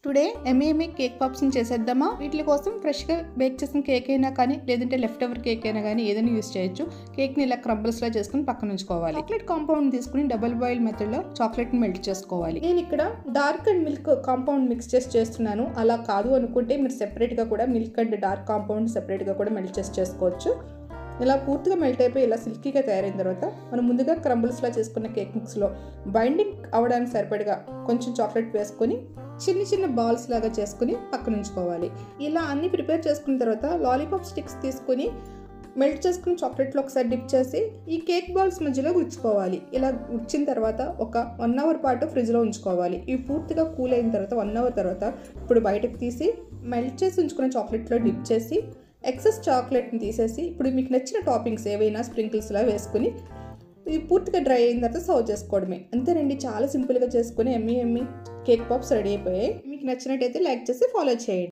Today ఎమ్మి cake పాప్స్ని చేసేద్దామా. వీటి కోసం ఫ్రెష్గా బేక్ చేసిన కేక్ అయినా కానీ లేదంటే లెఫ్ట్ ఓవర్ కేక్ అయినా కానీ ఏదైనా యూస్ చేయొచ్చు. కేక్ని ఇలా క్రంబల్స్లా చేసుకుని పక్కన ఉంచుకోవాలి. చాక్లెట్ కాంపౌండ్ తీసుకుని డబుల్ బాయిల్ మెథడ్లో చాక్లెట్ని మెల్ట్ చేసుకోవాలి. నేను ఇక్కడ dark and milk compound mix చేసి చేస్తున్నాను. అలా కాదు అనుకుంటే మీరు సెపరేట్గా కూడా మిల్క్ అండ్ డార్క్ కాంపౌండ్ సెపరేట్గా కూడా మెల్ట్ చేసి చేసుకోవచ్చు. ఇలా పూర్తిగా మెల్ట్ అయిపోయి ఇలా సిల్కీగా తయారైన తర్వాత మనం ముందుగా క్రంబుల్స్లా చేసుకున్న కేక్ మిక్స్లో బైండింగ్ అవ్వడానికి సరిపడగా కొంచెం చాక్లెట్ వేసుకొని చిన్న చిన్న బాల్స్ లాగా చేసుకుని పక్కన ఉంచుకోవాలి. ఇలా అన్ని ప్రిపేర్ చేసుకున్న తర్వాత లాలీపాప్ స్టిక్స్ తీసుకుని మెల్ట్ చేసుకుని చాక్లెట్లో ఒకసారి డిప్ చేసి ఈ కేక్ బాల్స్ మధ్యలో గుచ్చుకోవాలి. ఇలా గుచ్చిన తర్వాత ఒక 1 అవర్ పాటు ఫ్రిడ్జ్లో ఉంచుకోవాలి. ఇవి పూర్తిగా కూల్ అయిన తర్వాత 1 అవర్ తర్వాత ఇప్పుడు బయటకు తీసి మెల్ట్ చేసి ఉంచుకున్న చాక్లెట్లో డిప్ చేసి ఎక్సెస్ చాక్లెట్ని తీసేసి ఇప్పుడు మీకు నచ్చిన టాపింగ్స్ ఏవైనా స్ప్రింకిల్స్లా వేసుకుని ఇవి పూర్తిగా డ్రై అయిన తర్వాత సర్వ్ చేసుకోవడమే. అంతేనండి, చాలా సింపుల్గా చేసుకుని ఎమ్మి కేక్ పాప్స్ రెడీ అయిపోయాయి. మీకు నచ్చినట్టయితే లైక్ చేసి ఫాలో చేయండి.